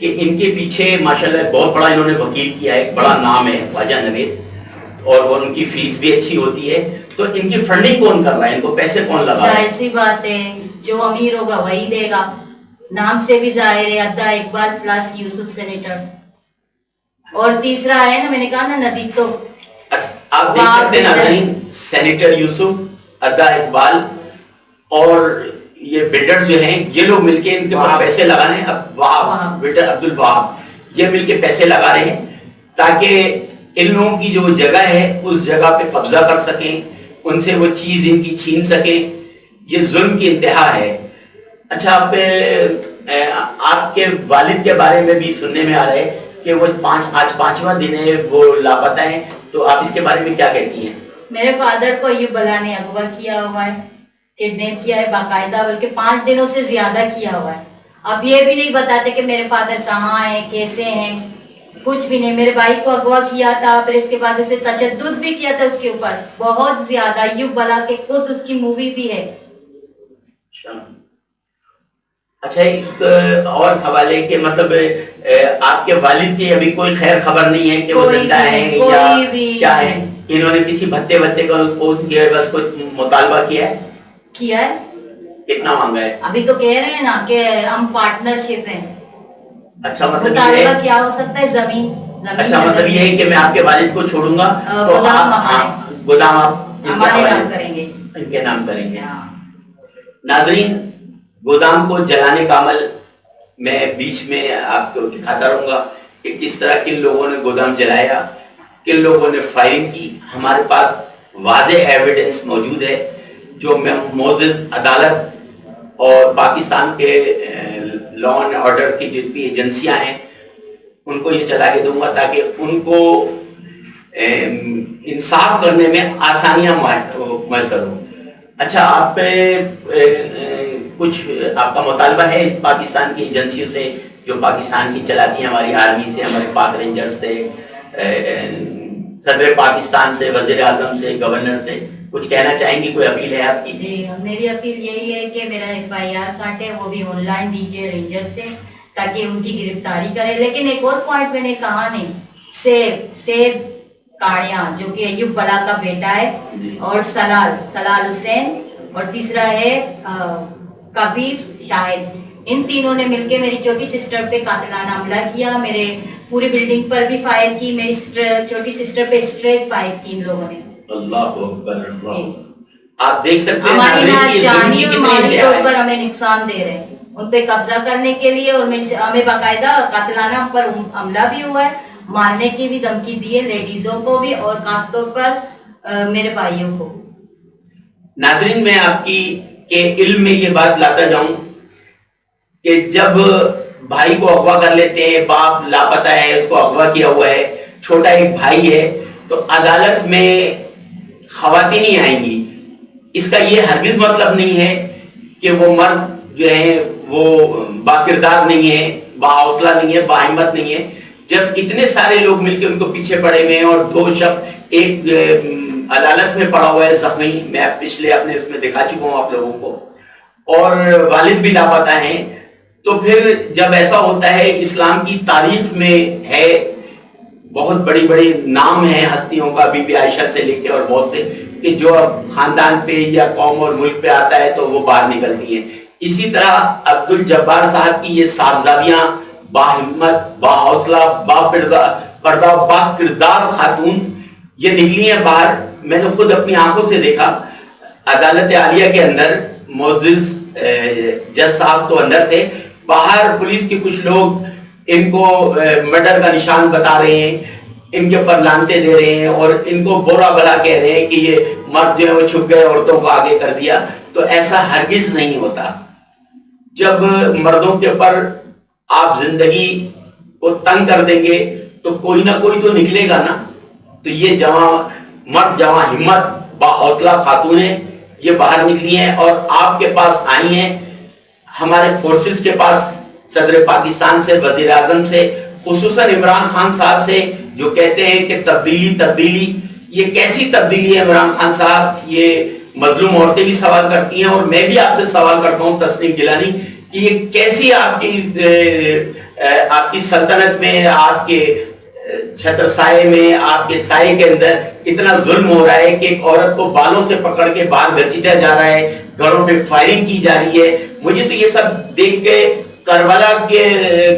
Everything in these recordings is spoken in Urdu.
کہ ان کے پیچھے ماشاءاللہ بہت بڑا انہوں نے وکیل کیا ہے, بڑا نام ہے خواجہ نوید, اور ان کی فیس بھی اچھی ہوتی ہے, تو ان کی فنڈنگ کون کر رہا ہے, ان کو پیسے کون لگا رہا ہے؟ ظاہر سی بات ہے جو امیر ہوگا وہی دے گا, نام سے بھی ظاہر ہے, ادا اقبال پلس یوسف سینیٹر, اور تیسرا ہے نا, میں نے کہا نا ندی, تو آپ دیکھ سکتے ہیں ناظرین, سینیٹر یوسف, ادا اقبال اور یہ بلڈرز جو ہیں, یہ لوگ مل کے ان کے اوپر پیسے لگا رہے ہیں. اب وہاب بلڈر عبد الوہاب, یہ مل کے پیسے لگا رہے ہیں تاکہ ان لوگوں کی جو جگہ ہے اس جگہ پہ قبضہ کر سکیں, ان سے وہ چیز ان کی چھین سکیں. یہ ظلم کی انتہا ہے. اچھا, آپ کے والد کے بارے میں بھی سننے میں آ رہا ہے کہ وہ آج 5واں دن ہے وہ لاپتہ ہیں, تو آپ اس کے بارے میں کیا کہتی ہیں؟ میرے فادر کو ایوب بلا نے اغوا کیا ہوا ہے, کڈنیپ کیا ہے باقاعدہ, بلکہ 5 دنوں سے زیادہ کیا ہوا ہے. اب یہ بھی نہیں بتاتے کہ میرے فادر کہاں ہیں, کیسے ہیں, کچھ بھی نہیں. میرے بھائی کو اغوا کیا تھا, پھر اس کے بعد اسے تشدد بھی کیا تھا اس کے اوپر بہت زیادہ. ایوب بلا کے خود اس کی مووی بھی ہے. اچھا, ایک اور سوال ہے کہ مطلب آپ کے والد کی ابھی کوئی خیر خبر نہیں ہے کہ وہ زندہ ہیں یا کیا ہے؟ انہوں نے کسی بھتے کا بس کوئی مطالبہ کیا ہے؟ کتنا مانگا ہے؟ ابھی تو کہہ رہے ہیں نا کہ ہم پارٹنرشپ ہیں. اچھا, مطلب مطالبہ کیا ہو سکتا ہے؟ زمین. اچھا, مطلب یہ ہے کہ میں آپ کے والد کو چھوڑوں گا تو گودام آپ ہمارے نام کریں گے, ان کے نام کریں گے. ناظرین, گودام کو جلانے کا عمل میں بیچ میں آپ کو دکھاتا رہوں گا کہ کس طرح کن لوگوں نے گودام جلایا, کن لوگوں نے فائرنگ کی. ہمارے پاس واضح ایویڈنس موجود ہے جو میں معزز عدالت اور پاکستان کے لا اینڈ آرڈر کی جتنی ایجنسیاں ہیں ان کو یہ چلا کے دوں گا تاکہ ان کو انصاف کرنے میں آسانیاں میسر ہوں. اچھا, آپ کچھ آپ کا مطالبہ ہے پاکستان کی ایجنسیوں سے جو پاکستان کی چلاتی ہیں, ہماری آرمی سے, ہمارے پاک رینجر سے, صدر پاکستان سے, وزیر اعظم سے, گورنر سے, کچھ کہنا چاہیں گی؟ کوئی اپیل ہے آپ کی؟ جی, میری اپیل یہی ہے کہ میرا FIR کاٹے, وہ بھی آن لائن DJ رینجر سے, تاکہ ان کی گرفتاری کرے. لیکن ایک اور پوائنٹ میں نے کہا نہیں, سیب کاڑیاں جو کہ ایوب بلا کا بیٹا ہے, اور سلال حسین, اور تیسرا ہے کبیر شاہد, ان تینوں نے مل کے میری چھوٹی سسٹر پہ قاتلانہ حملہ کیا. میرے پوری بلڈنگ پر بھی فائر کی, میری چھوٹی سسٹر پہ اسٹریٹ فائر کی ان لوگوں نے. اللہ اکبر. آپ دیکھ سکتے ہیں ہماری جانی اور مالی طور پر ہمیں نقصان دے رہے ہیں ان پہ قبضہ کرنے کے لیے, اور ہمیں باقاعدہ قاتلانہ پر حملہ بھی ہوا ہے, مارنے کی بھی دھمکی دی ہے, لیڈیزوں کو بھی اور خاص طور پر میرے بھائیوں کو. ناظرین, میں آپ کی کے علم میں یہ بات لاتا جاؤں کہ جب بھائی کو اغوا کر لیتے ہیں, باپ لاپتہ ہے, اس کو اغوا کیا ہوا ہے, چھوٹا ایک بھائی ہے, تو عدالت میں خواتین ہی آئیں گی. اس کا یہ ہرگز مطلب نہیں ہے کہ وہ مرد جو ہے وہ باکردار نہیں ہے, باحوصلہ نہیں ہے, باہمت نہیں ہے. جب اتنے سارے لوگ مل کے ان کو پیچھے پڑے ہوئے ہیں اور 2 شخص, ایک عدالت میں پڑا ہوا ہے زخمی, میں پچھلے اپنے اس میں دکھا چکا ہوں آپ لوگوں کو, اور والد بھی لاپتہ ہیں, تو پھر جب ایسا ہوتا ہے, اسلام کی تاریخ میں ہے بہت بڑی بڑی نام ہیں ہستیوں کا, بی بی عائشہ سے لے کے اور بہت سے, کہ جو خاندان پہ یا قوم اور ملک پہ آتا ہے تو وہ باہر نکلتی ہیں. اسی طرح عبد الجبار صاحب کی یہ صاحبزادیاں باہمت, باحوصلہ, پردہ, با کردار خاتون یہ نکلی ہیں باہر. میں نے خود اپنی آنکھوں سے دیکھا, عدالت عالیہ کے اندر معزز جج صاحب تو اندر تھے, باہر پولیس کے کچھ لوگ ان کو مرڈر کا نشان بتا رہے ہیں, ان کے اوپر لانتے دے رہے ہیں, اور ان کو برا بھلا کہہ رہے ہیں کہ یہ مرد جو ہے وہ چھپ گئے, عورتوں کو آگے کر دیا. تو ایسا ہرگز نہیں ہوتا. جب مردوں کے اوپر آپ زندگی کو تنگ کر دیں گے تو کوئی نہ کوئی تو نکلے گا نا. تو یہ جوان مرد, جوان ہمت, باحوصلہ خاتونیں یہ باہر نکلی ہیں اور آپ کے پاس آئی ہیں, ہمارے فورسز کے پاس, صدر پاکستان سے, وزیر اعظم سے, خصوصاً عمران خان صاحب سے, جو کہتے ہیں کہ تبدیلی. یہ کیسی تبدیلی ہے عمران خان صاحب؟ یہ مظلوم عورتیں بھی سوال کرتی ہیں, اور میں بھی آپ سے سوال کرتا ہوں تسنیم گیلانی, کہ یہ کیسی آپ کی آپ کی سلطنت میں, آپ کے چھتر سائے میں, آپ کے سائے کے اندر اتنا ظلم ہو رہا ہے کہ ایک عورت کو بالوں سے پکڑ کے باہر گھسیٹا جا رہا ہے, گھروں پہ فائرنگ کی جا رہی ہے. مجھے تو یہ سب دیکھ کے کربلا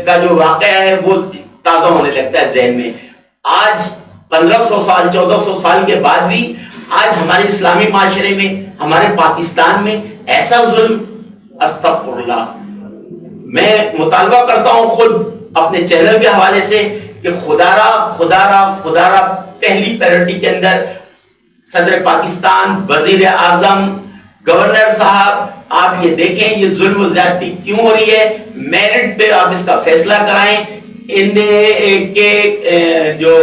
کا جو واقعہ ہے وہ تازہ ہونے لگتا ہے ذہن میں. آج 1500 سال 1400 سال کے بعد بھی آج ہمارے اسلامی معاشرے میں, ہمارے پاکستان میں ایسا ظلم, استغفر اللہ. میں مطالبہ کرتا ہوں خود اپنے چینل کے حوالے سے کہ خدا را پہلی پیرٹی کے اندر صدر پاکستان, وزیر اعظم, گورنر صاحب, آپ یہ دیکھیں یہ ظلم و زیادتی کیوں ہو رہی ہے, میرٹ پہ آپ اس کا فیصلہ کرائیں. ان کے جو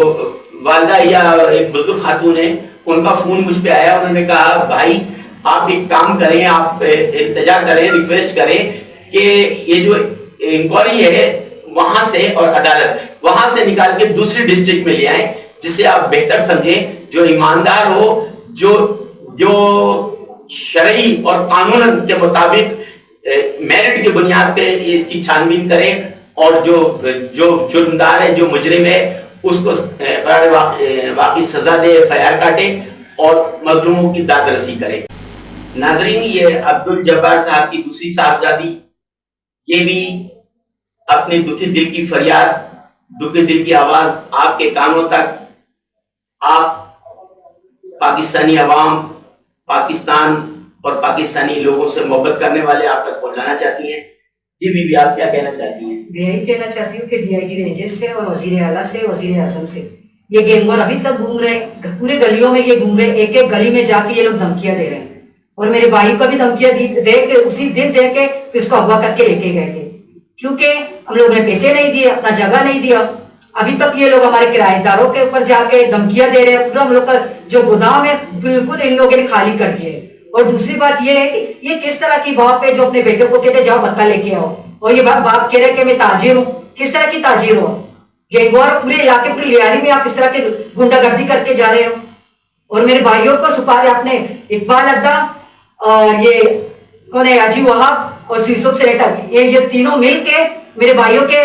والدہ یا ایک بزرگ خاتون ہے, ان کا فون مجھ پہ آیا, انہوں نے کہا بھائی آپ ایک کام کریں, آپ التجا کریں, ریکویسٹ کریں کہ یہ جو انکوائری ہے وہاں سے اور عدالت وہاں سے نکال کے دوسری ڈسٹرکٹ میں لے آئیں, جس سے آپ بہتر سمجھیں, جو ایماندار ہو, جو شرعی اور قانون کے مطابق میرٹ کے بنیاد پہ اس کی چھان بین کرے, اور جو جرمدار ہے, جو مجرم ہے, اس کو قرار واقعی سزا دے, FIR کاٹے اور مظلوموں کی داد رسی کرے. ناظرین, یہ عبدالجبار صاحب کی دوسری صاحبزادی, یہ بھی اپنے دکھی دل کی فریاد, دکھی دل کی آواز آپ کے کانوں تک, آپ پاکستانی عوام, پاکستان اور پاکستانی لوگوں سے محبت کرنے والے آپ تک پہنچانا چاہتی ہیں. جی بی بی, آپ کیا کہنا چاہتی ہیں؟ میں یہی کہنا چاہتی ہوں کہ DIG رینجز سے اور وزیر اعلیٰ سے, وزیر اعظم سے, یہ گینگور ابھی تک گھوم رہے ہیں, پورے گلیوں میں یہ گھوم رہے ہیں, ایک ایک گلی میں جا کے یہ لوگ دھمکیاں دے رہے ہیں. اور میرے بھائی کو بھی دھمکیاں دے کے اسی دن دے کے اس کو اغوا کر کے لے کے گئے تھے, کیونکہ ہم لوگوں نے پیسے نہیں دیے, اپنا جگہ نہیں دیا. ابھی تک یہ لوگ ہمارے کرایہ داروں کے اوپر جا کے دھمکیاں دے رہے ہیں. پورا ہم لوگ کا جو گودام ہے بالکل ان لوگوں نے خالی کر دیے. اور دوسری بات یہ ہے کہ یہ کس طرح کی باپ ہے جو اپنے بیٹے کو کہتے جاؤ بتا لے کے آؤ, اور یہ باپ کہہ رہے کہ میں تاجر ہوں. کس طرح کی تاجر ہو؟ گینگوار پورے علاقے پوری لیاری میں آپ اس طرح کے گنڈا گردی کر کے جا رہے ہو. اور میرے بھائیوں کو سپارے آپ نے, اقبال ادا اور یہ کون ہے, حاجی وہاب اور یوسف سینیٹر, یہ تینوں مل کے میرے بھائیوں کے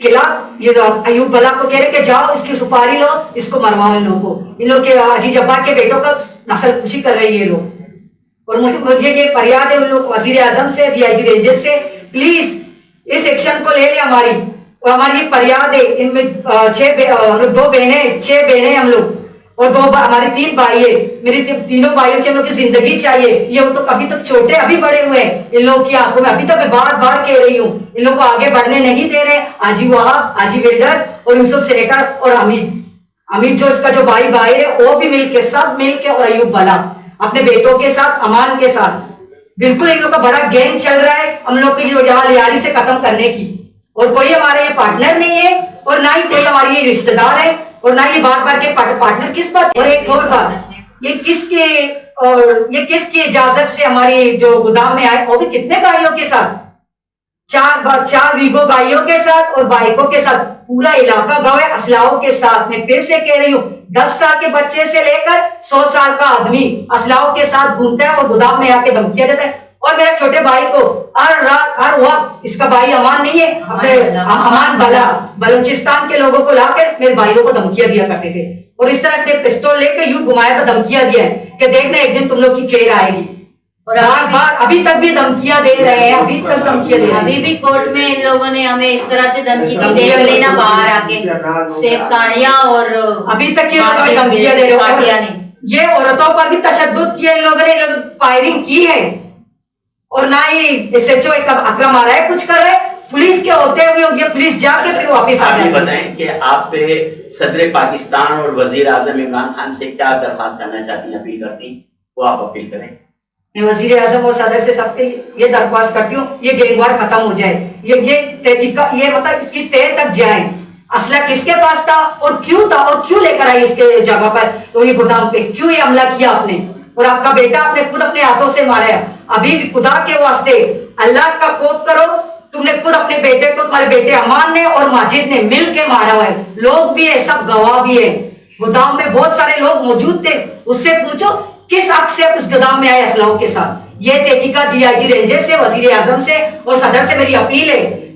خلاف یہ ایوب بلا کو کہہ رہے کہ جاؤ اس کی سپاری لو, اس کو مرواؤ. ان لوگ کے حاجی جبار کے بیٹوں کا نسل کشی کر رہی ہے یہ لوگ. اور مجھے یہ فریاد ہے ان لوگ وزیر اعظم سے, DIG رینجز سے, پلیز اس ایکشن کو لے لیں ہماری. اور ہماری یہ فریاد ہے, ان میں 2 بہنیں 6 بہنیں ہم لوگ, اور 2 ہمارے 3 بھائی ہے. میری تینوں بھائیوں کی ہم لوگ کی زندگی چاہیے. یہ تو ابھی تک چھوٹے, ابھی بڑے ہوئے ہیں. ان لوگوں کی آنکھوں میں ابھی تک بار بار کہہ رہی ہوں, ان لوگوں کو آگے بڑھنے نہیں دے رہے. حاجی وہاب, حاجی ویلڈرز اور یوسف سینیٹر اور حمید جو اس کا جو بھائی ہے وہ بھی مل کے, سب مل کے, اور ایوب بلا اپنے بیٹوں کے ساتھ, امان کے ساتھ, بالکل ان لوگ کا بڑا گینگ چل رہا ہے ہم لوگ کو یہاں لیاری سے ختم کرنے کی. اور کوئی ہمارے یہ پارٹنر نہیں ہے, اور نہ ہی کوئی ہماری یہ رشتہ دار ہے, اور نہ یہ بار کے پارٹنر کس بات. اور ایک اور بات, یہ کس کی اجازت سے ہماری جو گودام میں آئے, وہ بھی کتنے گائیوں کے ساتھ, 4 ویگو گائیوں کے ساتھ اور بائکوں کے ساتھ, پورا علاقہ گاؤں ہے اسلحوں کے ساتھ. میں پھر سے کہہ رہی ہوں, 10 سال کے بچے سے لے کر 100 سال کا آدمی اسلحوں کے ساتھ گھومتا ہے اور گودام میں آ کے دھمکیاں دیتا ہے. اور میرے چھوٹے بھائی کو ہر رات ہر وقت, اس کا بھائی امان نہیں ہے, اپنے امان بلا بلوچستان کے لوگوں کو لا کر میرے بھائیوں کو دھمکیاں دیا کرتے تھے. اور اس طرح سے پستول لے کے یوں گھمایا تھا, دھمکیاں دیا ہے کہ دیکھنا ایک دن تم لوگ کی خیر آئے گی. اور بار ابھی تک بھی دھمکیاں دے رہے ہیں, ابھی تک دھمکیاں دے رہے ہیں. ابھی بھی کورٹ میں ان لوگوں نے ہمیں اس طرح سے دھمکی دی, دیکھ لینا باہر آ کے سیب کاڑیاں, اور ابھی تک یہ لوگ دھمکیاں دے رہے ہیں. یہ عورتوں پر بھی تشدد کیا ان لوگوں نے, فائرنگ کی ہے. اور نہ ہی SHO اکرم آ رہا ہے کچھ کر رہے, پولیس کے ہوتے ہوئے یہ پولیس جا کے پھر واپس آ جائے. بتائیں کہ آپ پہ صدر پاکستان اور وزیر اعظم عمران خان سے کیا درخواست کرنا چاہتی ہیں, اپیل کرتی ہیں, وہ آپ اپیل کریں. میں وزیر اعظم اور صدر سے سب کے یہ درخواست کرتی ہوں, یہ گینگوار ختم ہو جائے. یہ تحقیقات, یہ مطلب اس کی تہ تک جائیں, اسلحہ کس کے پاس تھا اور کیوں لے کر آئی اس کے جگہ پر, تو یہ گودام پہ کیوں یہ حملہ کیا آپ نے, اور آپ کا بیٹا آپ نے خود اپنے ہاتھوں سے مارا ہے. ابھی بھی خدا کے واسطے اللہ کا خوف کرو, تم نے خود اپنے بیٹے کو, تمہارے بیٹے امان نے اور ماجد نے مل کے مارا ہوا ہے. لوگ بھی ہے, سب گواہ بھی ہے, گودام میں بہت سارے لوگ موجود تھے. اس سے پوچھو کس حق سے اس گودام میں آئے اسلحوں کے ساتھ. یہ تحقیقات DIG رینجز سے, وزیر اعظم سے اور صدر سے میری اپیل ہے